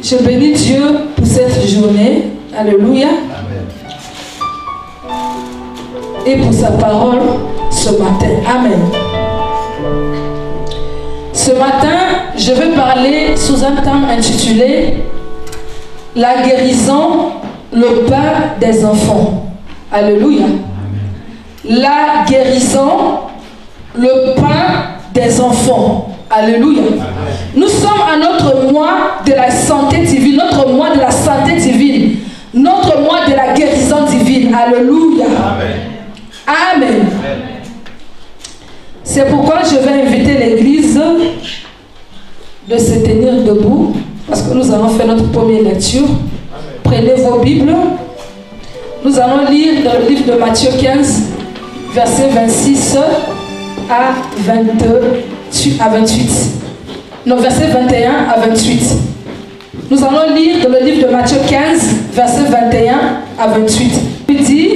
Je bénis Dieu pour cette journée. Alléluia. Et pour sa parole ce matin. Amen. Ce matin, je vais parler sous un thème intitulé « La guérison, le pain des enfants ». Alléluia. La guérison, le pain des enfants. Alléluia. Nous sommes à notre mois de la santé divine, notre mois de la santé divine, notre mois de la guérison divine. Alléluia. Amen. Amen. C'est pourquoi je vais inviter l'église de se tenir debout, parce que nous allons faire notre première lecture. Prenez vos Bibles. Nous allons lire dans le livre de Matthieu 15, versets 26 à 28. Non, versets 21 à 28. Nous allons lire dans le livre de Matthieu 15, versets 21 à 28. Il dit: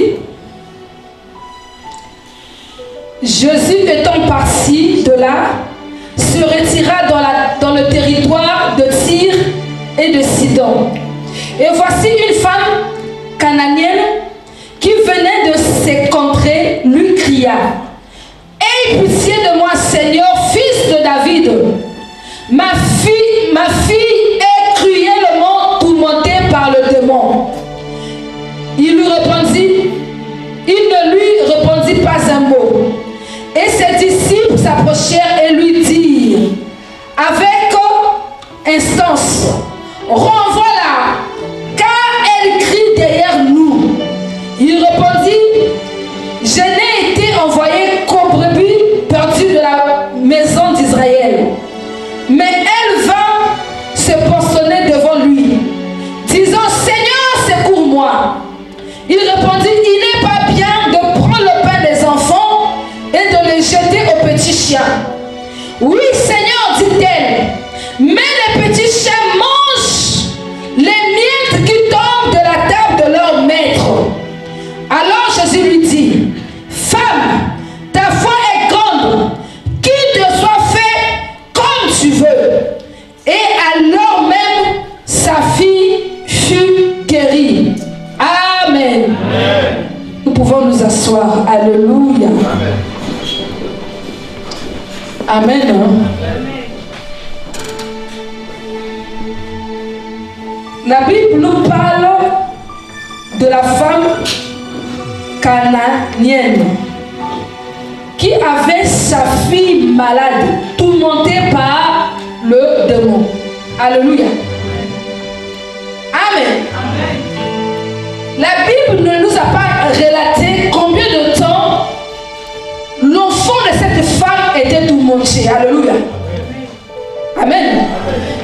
Jésus étant parti de là, se retira dans le territoire de Tyr et de Sidon. Et voici une femme cananéenne qui venait de ces contrées lui cria: Aie pitié de moi, Seigneur, fils de David. Ma fille est cruellement tourmentée par le démon. Il ne lui répondit pas un mot. Et ses disciples s'approchèrent et lui dirent avec instance: Renvoie-la, car elle crie derrière nous. Il répondit: Je n'ai été envoyé qu'aux brebis perdues de la maison d'Israël. Mais elle vint se prosterner devant lui, disant: Seigneur, secours-moi. Il répondit: Il n'est pas bien de prendre le pain des enfants et de le jeter aux petits chiens. Oui, Seigneur, dit-elle, mais les petits chiens mangent les miettes qui tombent de la table de leur maître. Alors Jésus lui dit: Femme, ta foi est grande, qu'il te soit fait comme tu veux. Et alors même, sa fille fut guérie. Amen. Amen. Nous pouvons nous asseoir. Alléluia. Amen. Amen. Amen. La Bible nous parle de la femme cananéenne qui avait sa fille malade, tourmentée par le démon. Alléluia. Amen. Amen. La Bible ne nous a pas relaté combien de temps l'enfant de cette femme était tourmenté. Alléluia. Amen.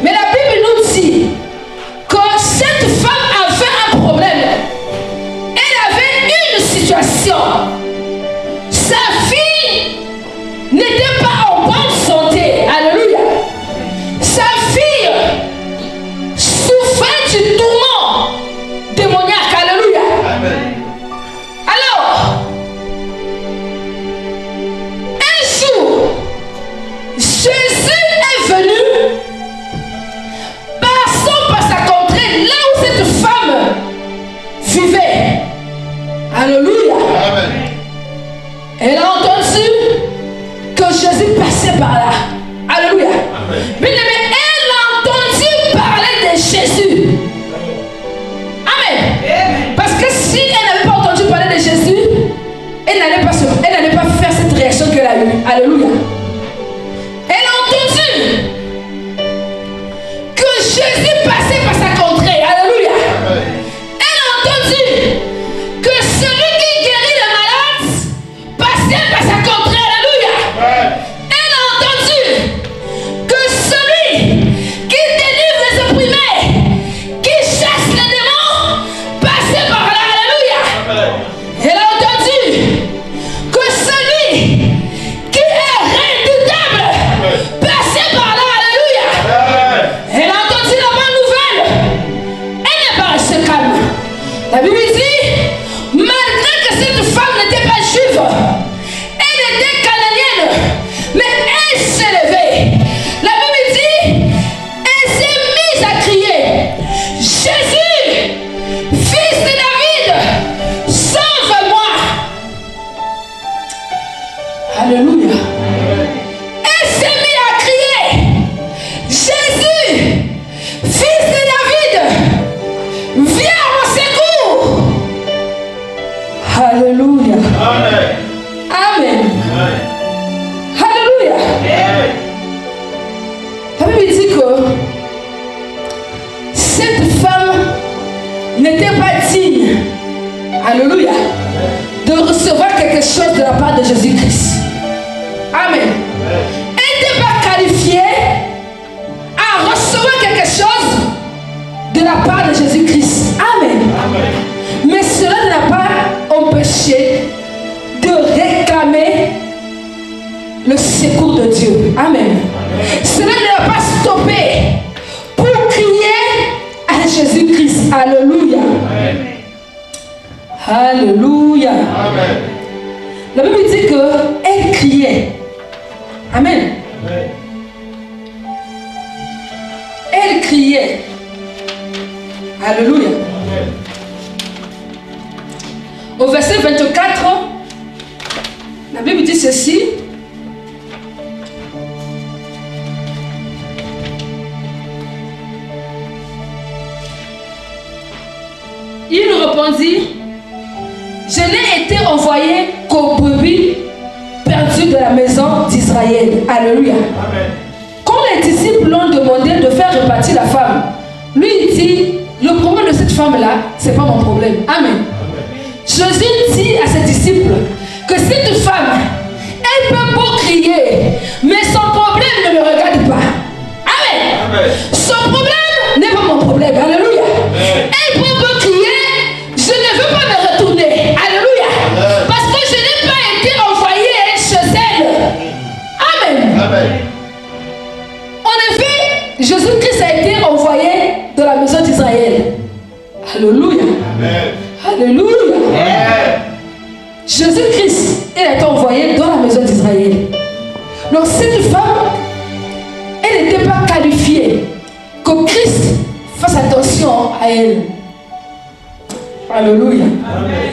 Mais la Bible nous dit que cette femme avait un problème. Elle avait une situation. Sa fille n'était pas en bonne santé. Alléluia. Sa fille souffrait du tourment démoniaque. Alléluia. Amen. Alors, un jour, Jésus est venu passant par sa contrée, là où cette femme vivait. Alléluia. Amen. Elle a entendu que Jésus passait par là. Alléluia. Amen. Mais elle a entendu parler de Jésus. Amen. Parce que si elle n'avait pas entendu parler de Jésus, elle n'allait pas faire cette réaction qu'elle a eue. Alléluia. Elle a entendu que Jésus passait par sa contrée. Alléluia. Elle a entendu que celui qui guérit les malades passait par sa contrée. Alléluia. Elle a entendu que celui qui délivre les opprimés, qui chasse les démons, passait par là. Alléluia. Elle a entendu que celui qui est redoutable passait par là. Alléluia. Elle a entendu la bonne nouvelle. Elle n'est pas restée calme. La Bible dit, malgré que cette femme n'était pas juive, elle était cananéenne, mais elle s'est levée. La Bible dit, elle s'est mise à crier: n'était pas digne, alléluia, de recevoir quelque chose de la part de Jésus-Christ. Amen. Elle n'était pas qualifiée à recevoir quelque chose de la part de Jésus-Christ. Amen. Mais cela ne l'a pas empêché de réclamer le secours de Dieu. Amen. Cela ne l'a pas stoppé pour crier à Jésus-Christ. Alléluia. Alléluia. Amen. La Bible dit qu'elle criait. Amen. Elle criait. Alléluia. Amen. Au verset 24, la Bible dit ceci. Il répondit, je n'ai été envoyé qu'aux brebis perdues de la maison d'Israël. Alléluia. Amen. Quand les disciples l'ont demandé de faire repartir la femme, lui il dit, le problème de cette femme-là, ce n'est pas mon problème. Amen. Amen. Jésus dit à ses disciples que cette femme, elle peut beau crier, mais son problème ne me regarde pas. Amen. Amen. Son problème n'est pas mon problème. Alléluia. Amen. Elle peut beau crier, je ne veux pas me retourner. Alléluia. Amen. Parce que je n'ai pas été envoyé chez elle. Amen. Amen. En effet, Jésus-Christ a été envoyé de la maison d'Israël. Alléluia. Amen. Alléluia. Amen. Jésus-Christ, il a été envoyé dans la maison d'Israël. Donc cette femme, elle n'était pas qualifiée que Christ fasse attention à elle. Alléluia. Amen.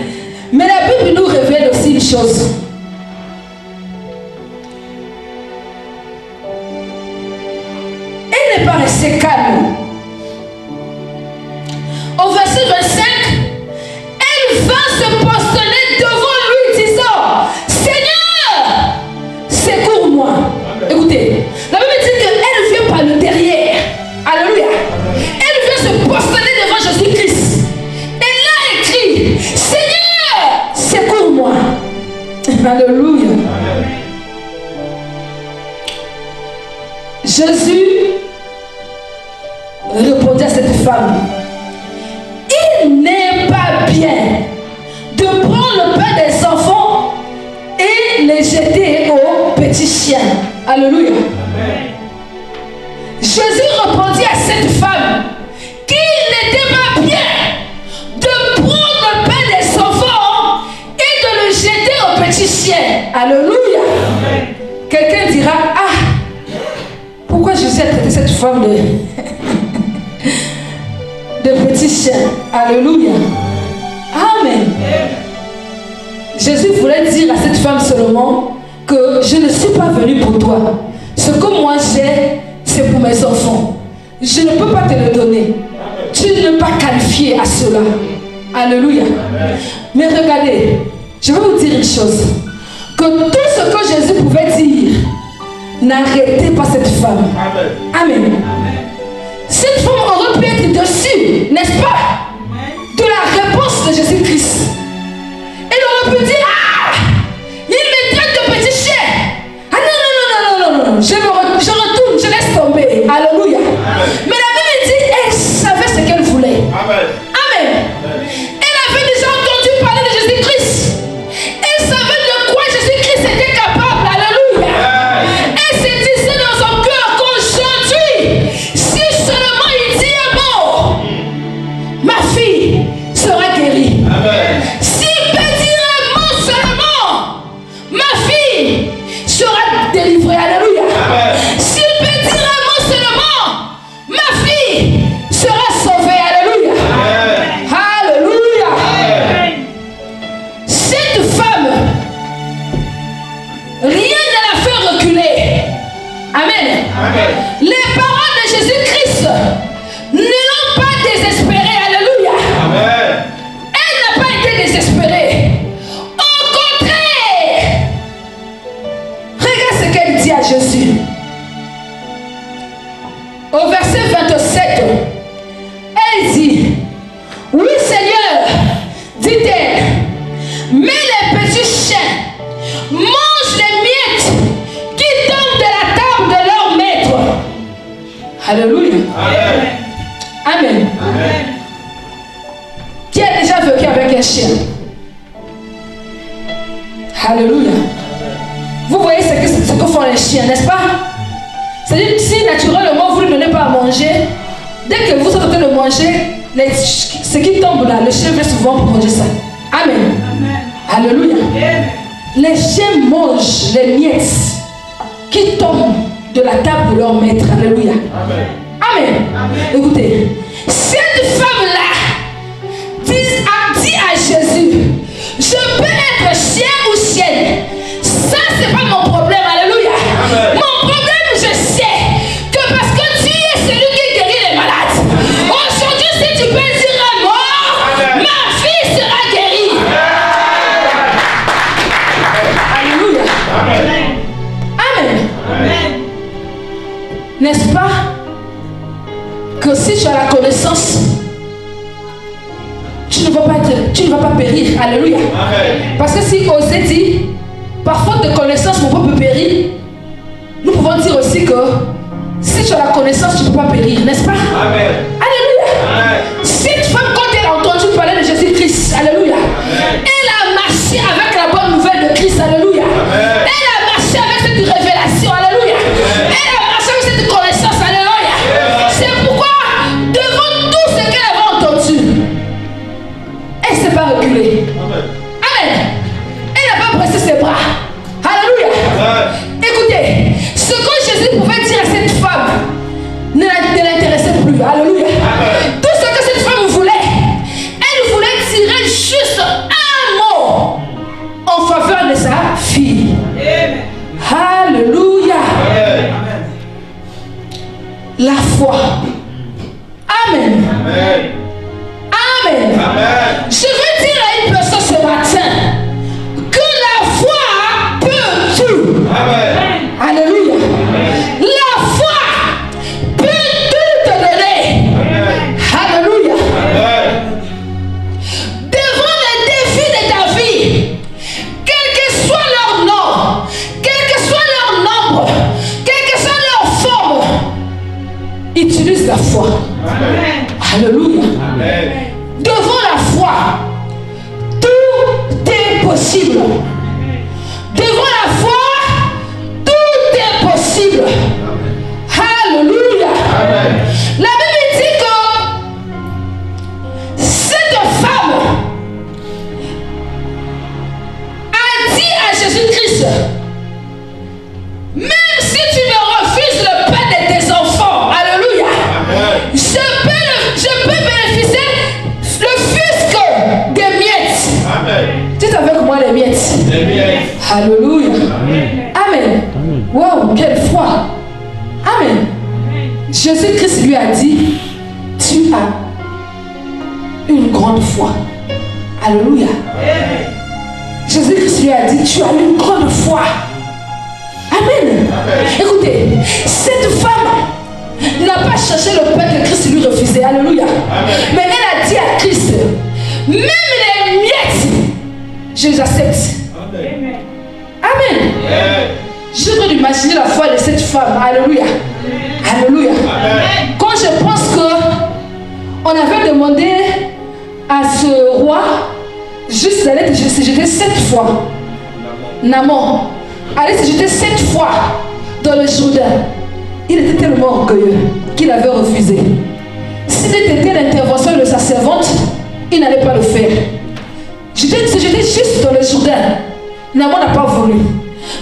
Mais la Bible nous révèle aussi une chose. Elle n'est pas restée calme. Au verset 25, elle va se posterner devant lui disant, Seigneur, secours-moi. Écoutez, la Bible dit qu'elle vient par le derrière. Alléluia. Elle vient se posterner devant Jésus-Christ. Elle a écrit, Seigneur, secours-moi. Alléluia. Jésus répondit à cette femme, il n'est pas bien de prendre le pain des enfants et les jeter aux petits chiens. Alléluia. Amen. Jésus répondit à cette femme qu'il n'était pas bien de prendre le pain des enfants et de le jeter aux petits chiens. Alléluia. Amen. Quelqu'un dira, ah, pourquoi Jésus a traité cette femme de petits chiens? Alléluia. Amen. Jésus voulait dire à cette femme seulement que je ne suis pas venu pour toi. Ce que moi j'ai, c'est pour mes enfants. Je ne peux pas te le donner. Tu n'es pas qualifié à cela. Alléluia. Mais regardez, je vais vous dire une chose. Que tout ce que Jésus pouvait dire, n'arrêtez pas cette femme. Amen. Cette femme aurait pu être dessus, n'est-ce pas, de la réponse de Jésus-Christ. Elle aurait pu dire, ah, il me traite de petit chien. Ah non, je retourne, je laisse tomber. Alléluia. Amen. Mais la Bible dit, elle savait ce qu'elle voulait. Amen. Amen. Elle avait déjà entendu parler de Jésus-Christ. Elle savait de quoi Jésus-Christ était capable. Alléluia. Amen. Elle se disait dans son cœur qu'aujourd'hui, si seulement il dit un mot, ma dit-elle, mais les petits chiens mangent les miettes qui tombent de la table de leur maître. Alléluia. Amen. Amen. Amen. Qui a déjà vécu avec un chien? Alléluia. Vous voyez ce que font les chiens, n'est-ce pas? C'est-à-dire que si naturellement vous ne donnez pas à manger, dès que vous êtes en train de manger, ce qui tombe là, le chien vient souvent pour manger ça. Amen. Amen. Alléluia. Amen. Les chiens mangent les miettes qui tombent de la table de leur maître. Alléluia. Amen. Amen. Amen. Écoutez, cette femme-là dit à Jésus, je peux être chien ou chienne. Ça, c'est pas mon problème. Alléluia. Amen. Mon problème, je sais que parce que tu es celui qui guérit les malades. Aujourd'hui, si tu peux dire à mort, amen, ma fille sera guérie. Amen. Alléluia. Amen. Amen. Amen. N'est-ce pas que si tu as la connaissance, tu ne vas pas périr. Alléluia. Amen. Parce que si Osée dit, par faute de connaissance, mon peuple périt, nous pouvons dire aussi que si tu as la connaissance, tu ne peux pas périr, n'est-ce pas? Amen. Alléluia. Amen. Cette femme, quand elle a entendu parler de Jésus-Christ, alléluia, amen, elle a marché avec la bonne nouvelle de Christ, alléluia. Amen. Elle a marché avec cette révélation, alléluia. Amen. Elle a marché avec cette connaissance, alléluia. Amen. C'est pourquoi, devant tout ce qu'elle avait entendu, elle ne s'est pas reculée. Amen. Amen. Elle n'a pas pressé ses bras. Alléluia. Amen. Écoutez, ce que Jésus pouvait dire à cette femme ne l'intéressait plus. Alléluia. Amen. Tout ce que cette femme voulait, elle voulait tirer juste un mot en faveur de sa fille. Amen. Alléluia. Amen. La foi. Amen. Amen. Amen. Amen. Je veux dire à une personne ce matin que la foi peut tout. Amen. Alléluia. Amen. La foi peut tout te donner. Amen. Alléluia. Amen. Devant les défis de ta vie, quel que soit leur nom, quel que soit leur nombre, quelle que soit leur forme, utilise la foi. Amen. Alléluia. Amen. Devant la foi, tout est possible. Devant la foi, tout est possible. Alléluia. Amen. La Bible dit que cette femme a dit à Jésus-Christ, même si tu me refuses le pain de tes enfants, alléluia, amen, je peux bénéficier le fisc des miettes. Amen. Dites avec moi les miettes. Les miettes. Alléluia. Amen. Amen. Wow, quelle foi. Amen. Jésus-Christ lui a dit, tu as une grande foi. Alléluia. Jésus-Christ lui a dit, tu as une grande foi. Amen. Amen. Écoutez, cette femme n'a pas cherché le pain que Christ lui refusait. Alléluia. Amen. Mais elle a dit à Christ, même les miettes, je les accepte. Amen. Amen. Amen. Je veux imaginer la foi de cette femme. Alléluia. Amen. Alléluia. Amen. Quand je pense que on avait demandé à ce roi juste d'aller se jeter 7 fois. Naman. Allez se jeter 7 fois dans le Jourdain. Il était tellement orgueilleux qu'il avait refusé. Si c'était l'intervention de sa servante, il n'allait pas le faire. Se jeter juste dans le Jourdain. Naman n'a pas voulu.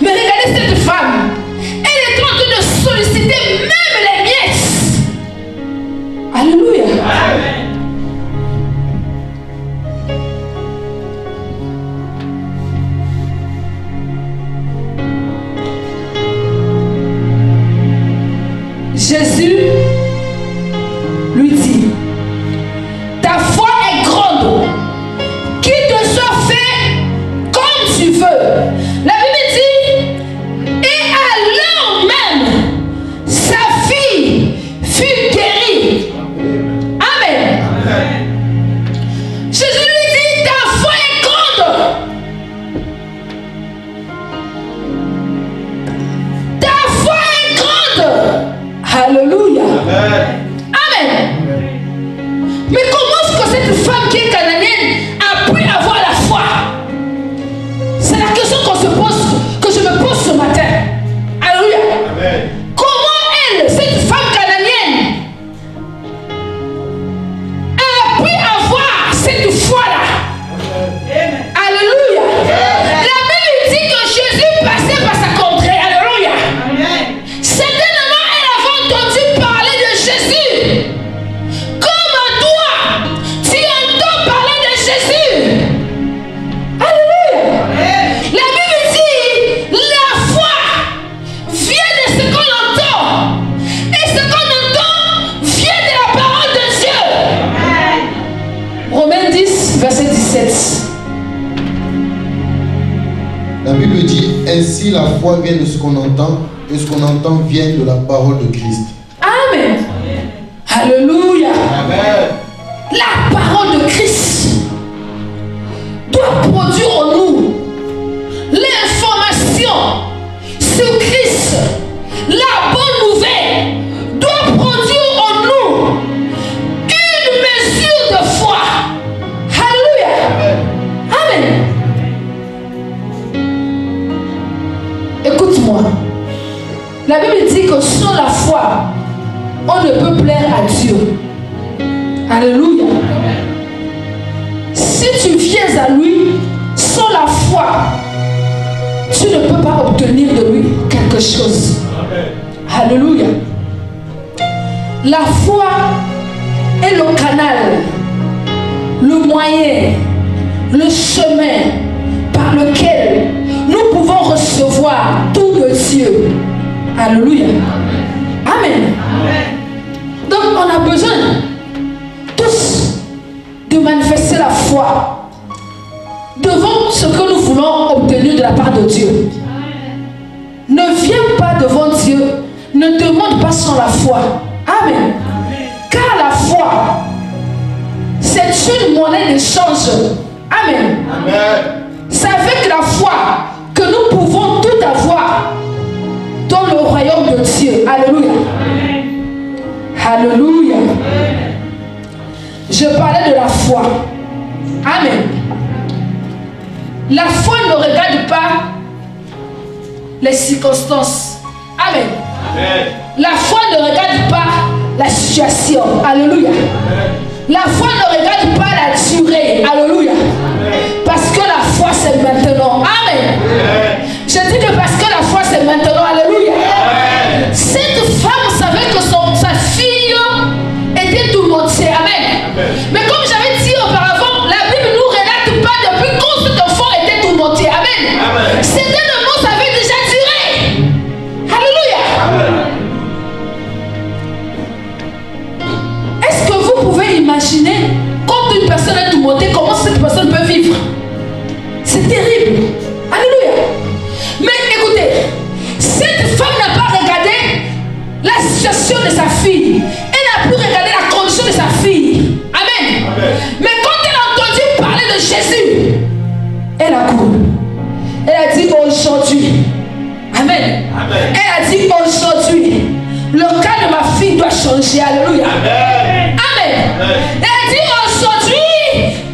Mais regardez cette femme. Elle est en train de solliciter même les miettes. Alléluia. Amen. Jésus lui dit, ta foi est grande, qu'il te soit fait comme tu veux. La Bible dit, et alors même, sa fille fut guérie. Amen. Verset 17. La Bible dit, ainsi la foi vient de ce qu'on entend, et ce qu'on entend vient de la parole de Christ. Amen. Alléluia. Amen. La parole de Christ doit produire en nous l'information sur Christ. La bonne nouvelle doit produire en nous une mesure de foi. Alléluia. Amen. Écoute-moi. La Bible dit que sans la foi, on ne peut plaire à Dieu. Alléluia. Si tu viens à lui sans la foi, tu ne peux pas obtenir de lui quelque chose. Alléluia. La foi est le canal, le moyen, le chemin par lequel nous pouvons recevoir tout de Dieu. Alléluia. Amen. Donc on a besoin tous de manifester la foi devant ce que nous voulons obtenir de la part de Dieu. Ne viens pas devant Dieu, ne demande pas sans la foi. Amen. Car la foi, c'est une monnaie d'échange. Amen. C'est avec la foi que nous pouvons tout avoir dans le royaume de Dieu. Alléluia. Alléluia. Je parlais de la foi. Amen. La foi ne regarde pas les circonstances. Amen. La foi ne regarde pas la situation. Alléluia. La foi ne regarde pas la durée. Alléluia. Parce que la foi c'est maintenant. Amen. Je dis que parce que la foi c'est maintenant. Alléluia. Cette femme savait que sa fille était tourmentée. Amen. Mais comme j'avais dit auparavant, la Bible ne nous relate pas depuis quand cet enfant était tourmenté. Amen. C'était le mot, ça avait déjà duré. Alléluia. Est-ce que vous pouvez imaginer quand une personne est tourmentée, comment cette personne peut vivre? C'est terrible. Alléluia. Mais écoutez, cette femme n'a pas regardé la situation de sa fille. Elle n'a plus regardé la condition de sa fille. Amen. Mais quand elle a entendu parler de Jésus, elle a couru. Elle a dit aujourd'hui. Amen. Elle a dit aujourd'hui, le cas de ma fille doit changer. Alléluia. Amen. Elle a dit aujourd'hui,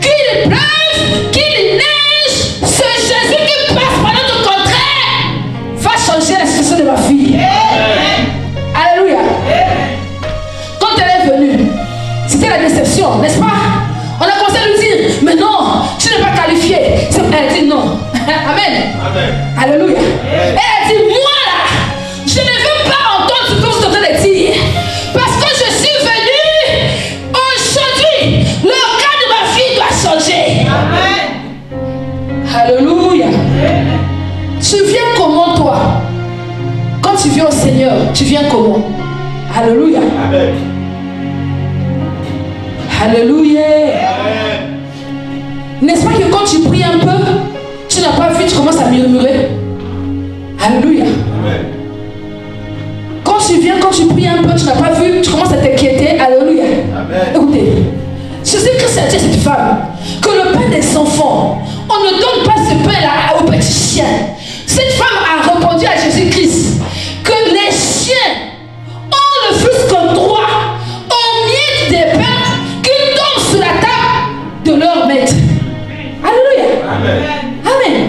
qu'il pleuve, qu'il neige, ce Jésus qui passe par notre contraire va changer la situation de ma fille. Alléluia. Quand elle est venue, c'était la déception, n'est-ce pas? On a commencé à lui dire, mais non, tu n'es pas qualifié. Elle a dit non. Amen. Alléluia. Elle a dit, moi là, je ne veux pas entendre ce que vous êtes en train de dire. Parce que je suis venue aujourd'hui. Le cas de ma fille doit changer. Alléluia. Tu viens comment toi? Quand tu viens au Seigneur, tu viens comment? Alléluia. Alléluia. N'est-ce pas que quand tu pries un peu, tu n'as pas vu, tu commences à murmurer? Alléluia. Quand tu viens, quand tu pries un peu, tu n'as pas vu, tu commences à t'inquiéter. Alléluia. Écoutez, Jésus-Christ a dit à cette femme que le pain des enfants, on ne donne pas ce pain-là aux petits chiens. Cette femme a répondu à Jésus-Christ que les chiens ont le fisc droit aux miettes des pains qui tombent sur la table de leur maître. Alléluia. Amen.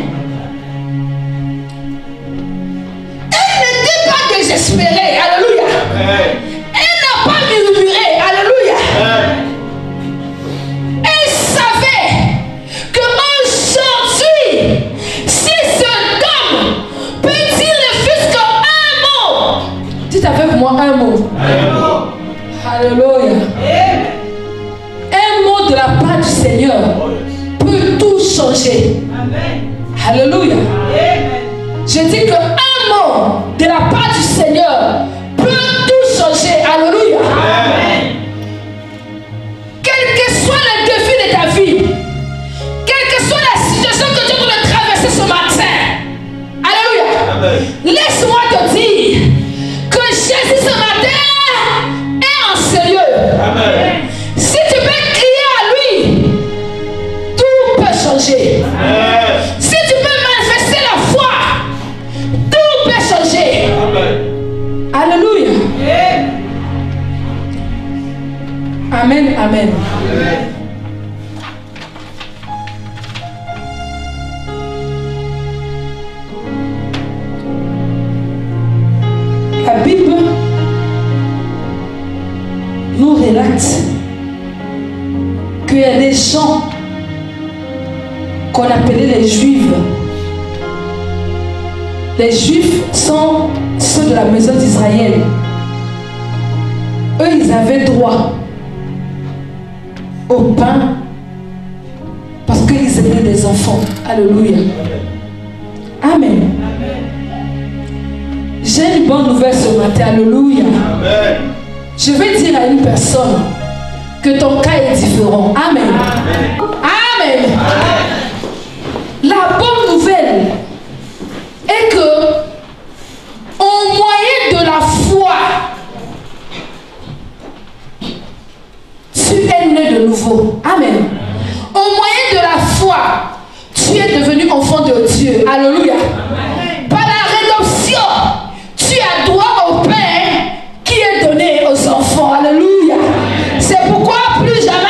Elle n'était pas désespérée. Alléluia. Elle n'a pas murmuré. Alléluia. Elle savait que aujourd'hui, si cet homme peut dire le fisc un mot, dites avec moi un mot. Alléluia. Un mot de la part du Seigneur peut tout changer. Alléluia. Je dis que un mot de la part du Seigneur peut tout changer. Alléluia. Quel que soit le défi de ta vie, changer. Si tu peux manifester la foi, tout peut changer. Alléluia. Amen, amen. La Bible nous relate qu'il y a des gens qu'on appelait les Juifs. Les Juifs sont ceux de la maison d'Israël. Eux, ils avaient droit au pain parce qu'ils étaient des enfants. Alléluia. Amen. J'ai une bonne nouvelle ce matin. Alléluia. Amen. Je vais dire à une personne que ton cas est différent. Amen. Amen. Amen. La bonne nouvelle est que au moyen de la foi, tu es né de nouveau. Amen. Au moyen de la foi, tu es devenu enfant de Dieu. Alléluia. Par la rédemption, tu as droit au pain qui est donné aux enfants. Alléluia. C'est pourquoi plus jamais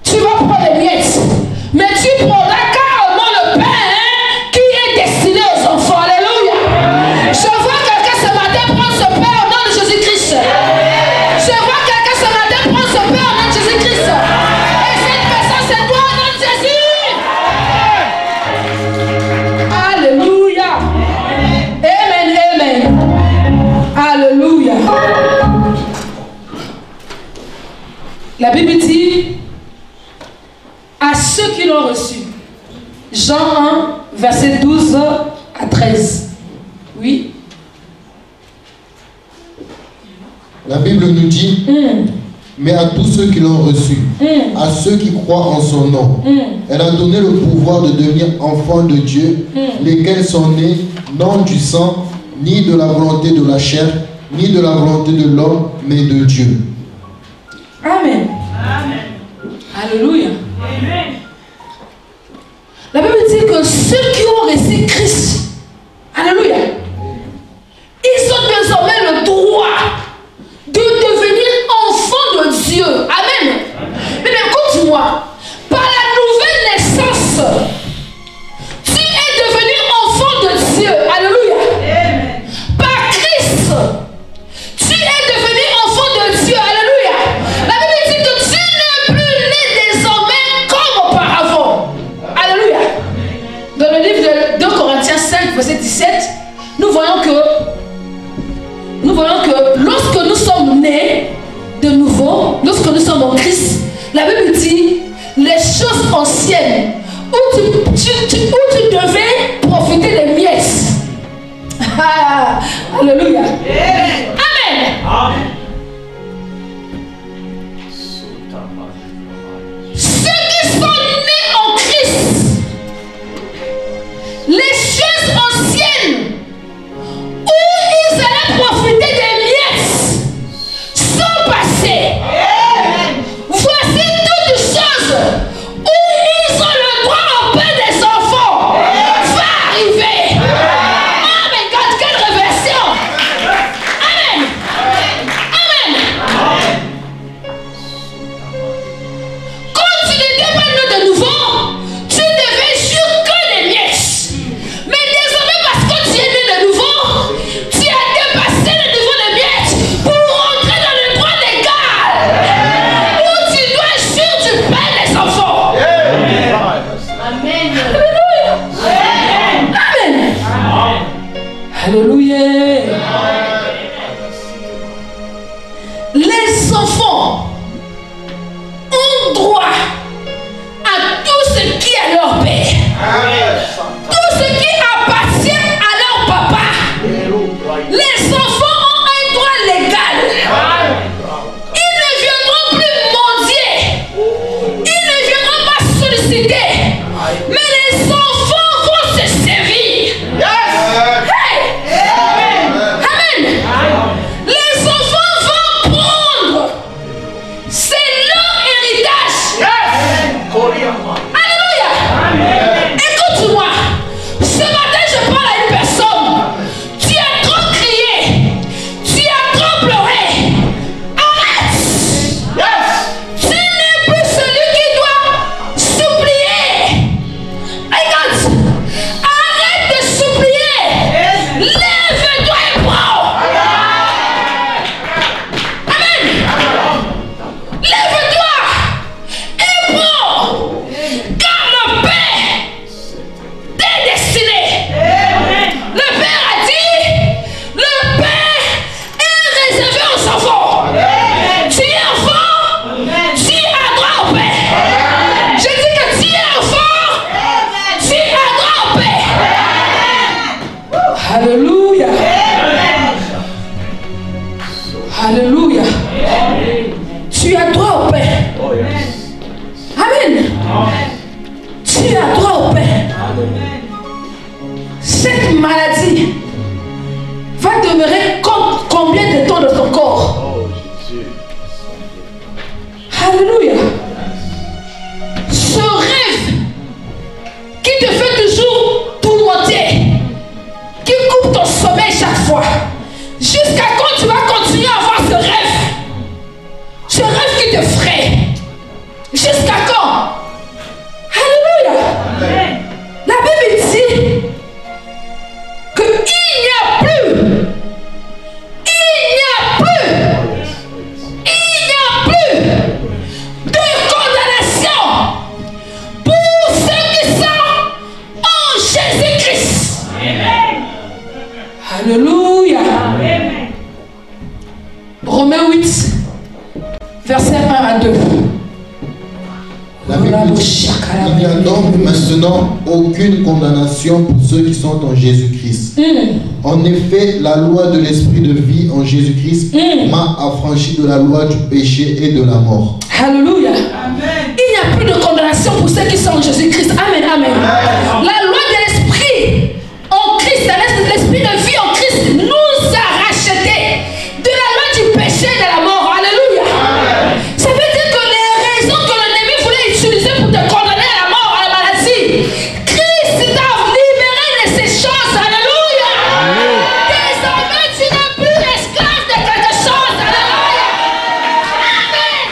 tu vas prendre les miettes, mais tu prendras carrément le pain qui est destiné aux enfants. Alléluia. Je vois quelqu'un ce matin prendre ce pain au nom de Jésus-Christ. Je vois quelqu'un ce matin prendre ce pain au nom de Jésus-Christ. Et cette personne, c'est toi au nom de Jésus. Alléluia. Amen, amen. Alléluia. La Bible dit à ceux qui l'ont reçu. Jean 1, verset 12 à 13. Oui. La Bible nous dit, mais à tous ceux qui l'ont reçu, à ceux qui croient en son nom, elle a donné le pouvoir de devenir enfants de Dieu, lesquels sont nés non du sang, ni de la volonté de la chair, ni de la volonté de l'homme, mais de Dieu. Amen. Amen. Alléluia. Amen. La Bible dit que ceux qui ont reçu Christ, alléluia, ils ont désormais le droit de devenir enfants de Dieu. Amen. Mais écoute-moi, par la nouvelle naissance, tu es devenu enfant de Dieu. Alléluia. Amen. Par Christ, tu es devenu enfant de Dieu. Alléluia. La Bible dit que tu n'es plus né désormais comme auparavant. Alléluia. Dans le livre de 2 Corinthiens 5, verset 17, nous voyons que lorsque nous sommes nés de nouveau, lorsque nous sommes en Christ, la Bible dit les choses anciennes où tu devais profiter des miettes. Alléluia. Amen. Amen. Ceux qui sont nés en Christ, les choses anciennes où ils allaient profiter des miettes sont passées. Voici toutes choses où ils ont le droit au pain des enfants va arriver. Amen. God, quelle révélation. Amen. Amen. Quand tu n'étais pas né de nouveau, tu devais juste que les miettes. Mais désormais, parce que tu es né de nouveau, tu as dépassé le niveau des miettes pour rentrer dans le droit légal où tu dois juste du pain des enfants. Amen. Alléluia. Amen. Alléluia. Les enfants ont droit à tout ce qui est leur père. Tout ce qui appartient à leur papa. Les enfants ont un droit légal. Ils ne viendront plus mendier. Ils ne viendront pas solliciter. Mais les enfants vont se servir. Hey! Amen. Les enfants vont prendre. C'est leur héritage. Alléluia. Tu as droit au pain. Cette maladie va demeurer combien de temps dans ton corps? Alléluia. Ce rêve qui te fait toujours tourmenter, qui coupe ton sommeil chaque fois, jusqu'à quand tu vas continuer à avoir ce rêve qui te fraye? Jusqu'à quand? Alléluia. La Bible dit qu'il n'y a plus de condamnation pour ceux qui sont en Jésus-Christ. Alléluia. Romains 8, versets 1 à 2. La Bible dit, il n'y a donc maintenant aucune condamnation pour ceux qui sont en Jésus-Christ. En effet, la loi de l'esprit de vie en Jésus-Christ m'a affranchi de la loi du péché et de la mort. Alléluia. Il n'y a plus de condamnation pour ceux qui sont en Jésus-Christ. Amen, amen. La loi de l'esprit en Christ, l'esprit de vie en Christ nous a rachetés de la loi du péché et de la mort. Alléluia. Ça veut dire que les raisons que l'ennemi voulait utiliser pour te condamner à la mort, à la maladie, Christ t'a libéré de ces choses. Alléluia. Désormais, tu n'es plus esclave de quelque chose. Alléluia. Amen.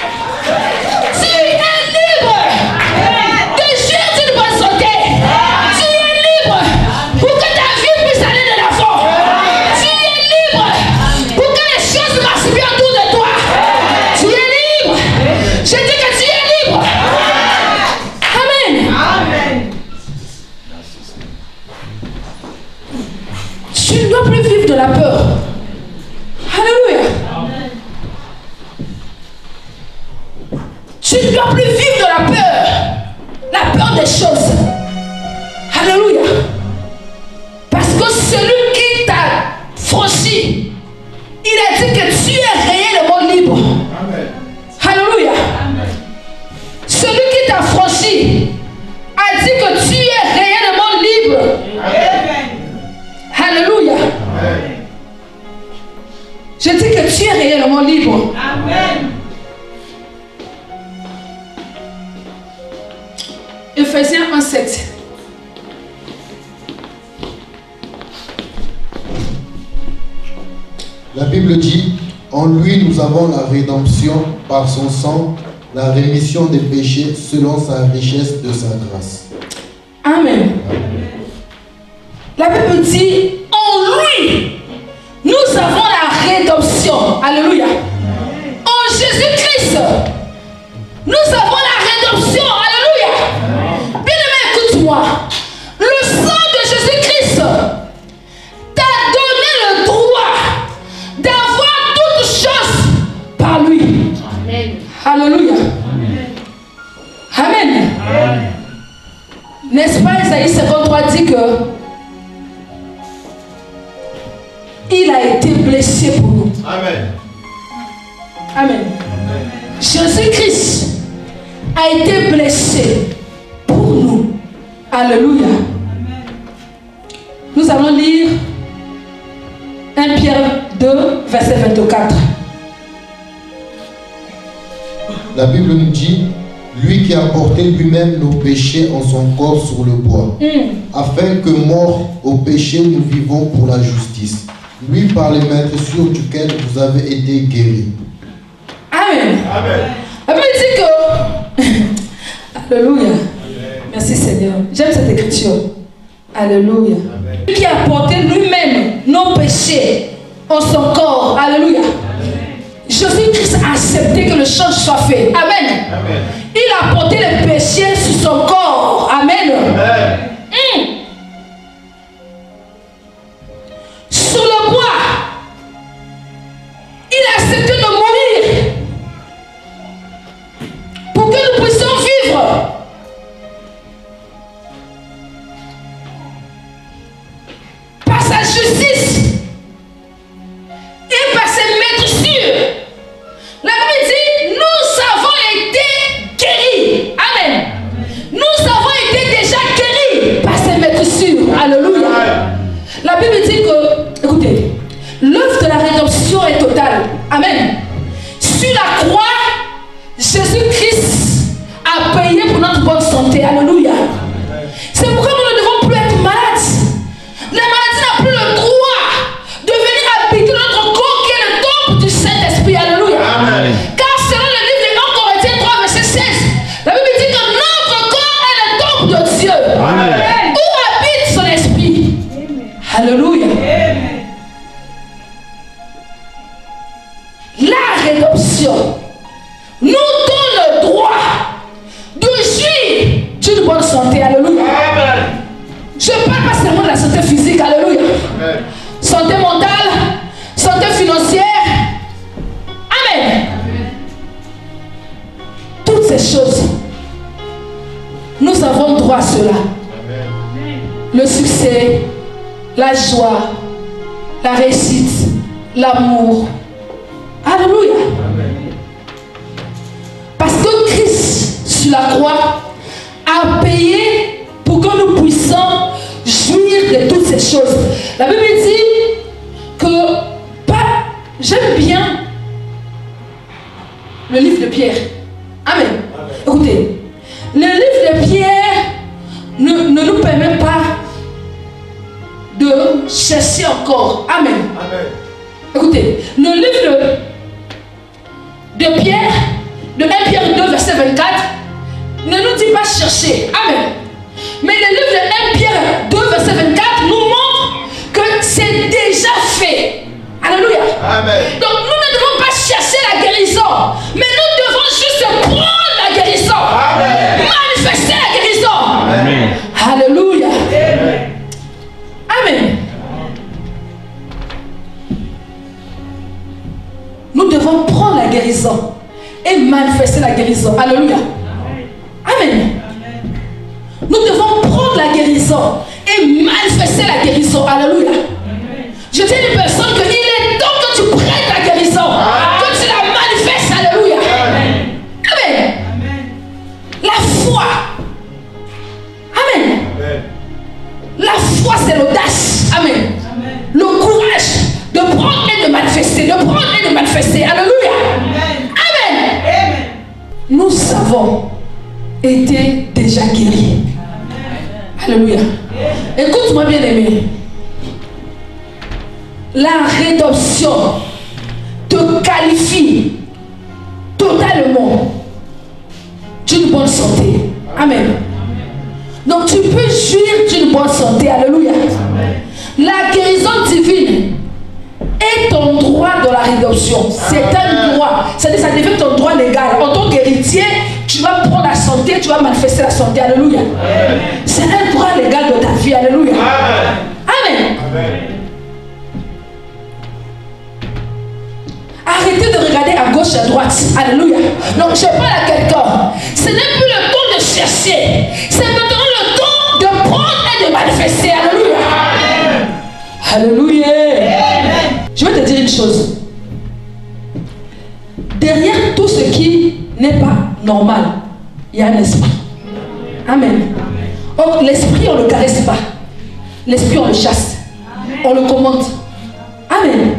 Tu es libre de jouir d'une bonne santé. Tu es libre pour que ta vie puisse aller de l'avant. Tu es libre pour que les choses marchent bien autour de toi. Tu es libre. Je dis que tu es libre. Amen. Tu ne dois plus vivre de la peur. Alléluia. Tu ne dois plus vivre de la peur des choses. Alléluia. Parce que celui qui t'a franchi, il a dit que tu es réellement libre. Alléluia. Celui qui t'a franchi a dit que tu es réellement libre. Alléluia. Je dis que tu es réellement libre. Ephésiens 1:7. La Bible dit, en lui nous avons la rédemption par son sang, la rémission des péchés selon sa richesse de sa grâce. Amen. La Bible dit, en lui, nous avons la rédemption. Alléluia. En Jésus-Christ, nous avons la rédemption. Alléluia. Bien-aimé, écoute-moi. Le sang de Jésus-Christ t'a donné le droit d'avoir toutes choses par lui. Amen. Alléluia. Amen. N'est-ce pas, Isaïe 53 dit que il a été blessé pour nous. Amen. Amen. Jésus-Christ a été blessé pour nous. Alléluia. Nous allons lire 1 Pierre 2, verset 24. La Bible nous dit, lui qui a porté lui-même nos péchés en son corps sur le bois, afin que mort au péché nous vivons pour la justice. Lui par les maîtressures duquel vous avez été guéris. Amen. Amen. La Bible dit que Alléluia. Merci Seigneur. J'aime cette écriture. Alléluia. Lui qui a porté lui-même nos péchés en son corps. Alléluia. Jésus-Christ a accepté que le change soit fait. Amen. Amen. Il a porté les péchés sur son corps. Amen. Amen. Sur le bois, il a accepté de mourir pour que nous puissions vivre. Par sa justice et par ses maîtressures. La Bible dit, nous avons été guéris. Amen. dit que, écoutez, l'œuvre de la rédemption est totale. Amen. Sur la croix, Jésus-Christ a payé pour notre bonne santé. Alléluia. C'est pourquoi nous ne devons plus être malades. La maladie n'a plus le droit de venir habiter notre corps qui est le temple du Saint-Esprit. Alléluia. Amen. Car selon le livre de 1 Corinthiens 3, verset 16, la Bible dit que notre corps est le temple de Dieu. Amen. Où habite son esprit. Amen. Alléluia. Amen. La rédemption nous donne le droit de jouir d'une bonne santé. Alléluia. Amen. Je ne parle pas seulement de la santé physique. Alléluia. Amen. Santé mentale, santé financière. Amen. Amen. Toutes ces choses, nous avons droit à cela. Amen. Le succès, la joie, la réussite, l'amour. Alléluia. Amen. Parce que Christ sur la croix a payé pour que nous puissions jouir de toutes ces choses. La Bible dit que j'aime bien le livre de Pierre. Amen. Amen. Écoutez, le livre de Pierre ne nous permet pas de chercher encore. Amen. Amen. Écoutez, le livre de Pierre, de 1 Pierre 2, verset 24, ne nous dit pas chercher. Amen. Mais le livre de 1 Pierre 2, verset 24 nous montre que c'est déjà fait. Alléluia. Amen. Donc nous ne devons pas chercher la guérison, mais nous devons juste prendre la guérison. Amen. Manifester la guérison. Amen. Alléluia. Amen. Amen. Nous devons prendre la guérison et manifester la guérison. Alléluia. Amen. Nous devons prendre la guérison et manifester la guérison. Alléluia. Je dis à une personne qu'il est temps que tu prennes la guérison, que tu la manifestes. Alléluia. Amen. La foi. Amen. La foi, c'est l'audace. Amen. Le courage de prendre et de manifester. De prendre et de manifester. Alléluia. Amen. Nous avons été déjà guéris. Alléluia. Écoute-moi bien aimé. La rédemption te qualifie totalement d'une bonne santé. Amen. Donc tu peux jouir d'une bonne santé. Alléluia. La guérison divine est ton droit dans la rédemption. C'est un droit. C'est-à-dire ça devient ton droit légal. En tant qu'héritier, tu vas prendre la santé, tu vas manifester la santé. Alléluia. C'est un droit légal de ta vie. Alléluia. Amen. Arrêtez de regarder à gauche et à droite. Alléluia. Donc je parle à quelqu'un. Ce n'est plus le temps de chercher. C'est maintenant le temps de prendre et de manifester. Alléluia. Alléluia. Je vais te dire une chose. Derrière tout ce qui n'est pas normal, il y a un esprit. Amen. Or, l'esprit, on ne le caresse pas. L'esprit, on le chasse. On le commande. Amen.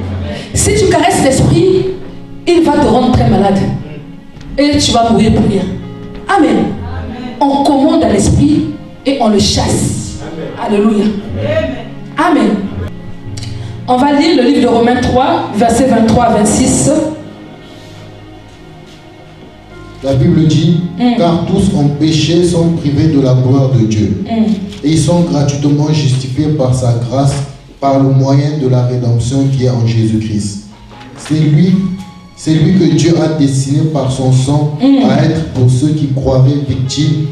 Si tu caresses l'esprit, il va te rendre très malade. Et tu vas mourir pour rien. Amen. On commande à l'esprit et on le chasse. Alléluia. Amen. On va lire le livre de Romains 3, versets 23 à 26. La Bible dit, car tous ont péché, sont privés de la gloire de Dieu. Et ils sont gratuitement justifiés par sa grâce, par le moyen de la rédemption qui est en Jésus-Christ. C'est lui que Dieu a destiné par son sang à être pour ceux qui croiraient victimes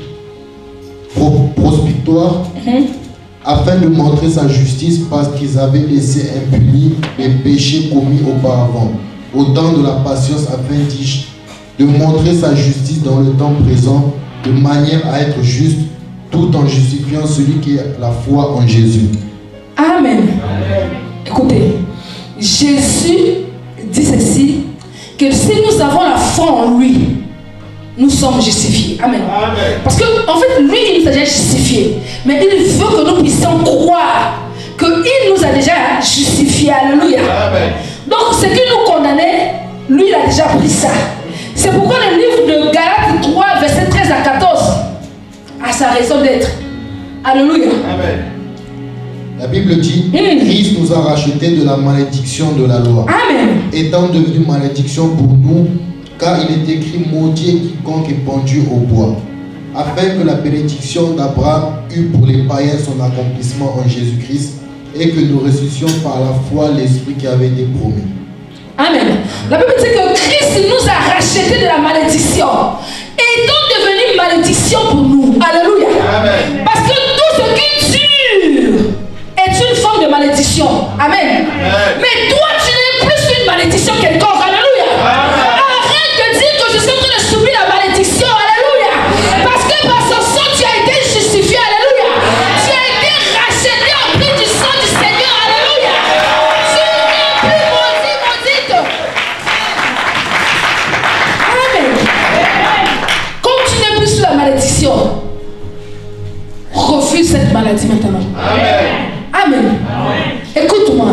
prospitoires, afin de montrer sa justice parce qu'ils avaient laissé impunis les péchés commis auparavant, au temps de la patience afin de montrer sa justice dans le temps présent, de manière à être juste, tout en justifiant celui qui a la foi en Jésus. Amen. Écoutez, Jésus dit ceci, que si nous avons la foi en lui, nous sommes justifiés. Amen. Parce que en fait, lui, il nous a déjà justifiés. Mais il veut que nous puissions croire qu'il nous a déjà justifié. Alléluia. Amen. Donc ce qui nous condamnait, lui il a déjà pris ça. C'est pourquoi le livre de Galates 3, verset 13 à 14 a sa raison d'être. Alléluia. Amen. La Bible dit, Christ nous a rachetés de la malédiction de la loi. Amen. Étant devenu malédiction pour nous, car il est écrit, maudit quiconque est pendu au bois, afin que la bénédiction d'Abraham eût pour les païens son accomplissement en Jésus-Christ, et que nous ressuscitions par la foi l'Esprit qui avait été promis. Amen. La Bible dit que Christ nous a rachetés de la malédiction, étant devenu malédiction pour nous. Alléluia. Amen. Parce que tout ce qui dure est une forme de malédiction. Amen. Mais toi, tu n'es plus une malédiction quelconque. Alléluia. Arrête de dire que je suis en train de subir la malédiction. Alléluia. Parce que par son sang, tu as été justifié. Alléluia. Tu as été racheté en prix du sang du Seigneur. Alléluia. Tu n'es plus maudite. Amen. Comme tu n'es plus sous la malédiction, refuse cette maladie maintenant. Amen. Amen. Écoute-moi.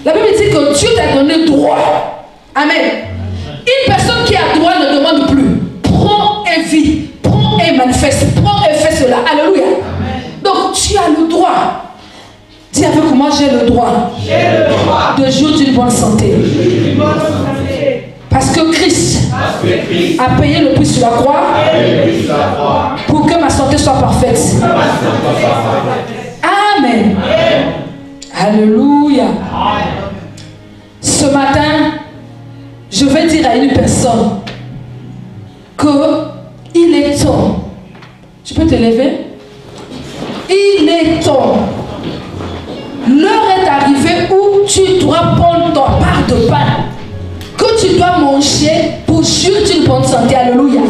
La Bible dit que Dieu t'a donné droit. Amen. Une personne qui a droit ne demande plus. Prends et vis. Prends et manifeste. Prends et fais cela. Alléluia. Donc tu as le droit. Dis avec moi, j'ai le droit. De jouir d'une bonne santé. Parce que Christ a payé le prix sur la croix pour que ma santé soit parfaite. Amen. Alléluia. Ce matin, je vais dire à une personne qu'il est temps. Tu peux te lever? Il est temps. L'heure est arrivée où tu dois prendre ton part de pain que tu dois manger pour jouir d'une bonne santé. Alléluia.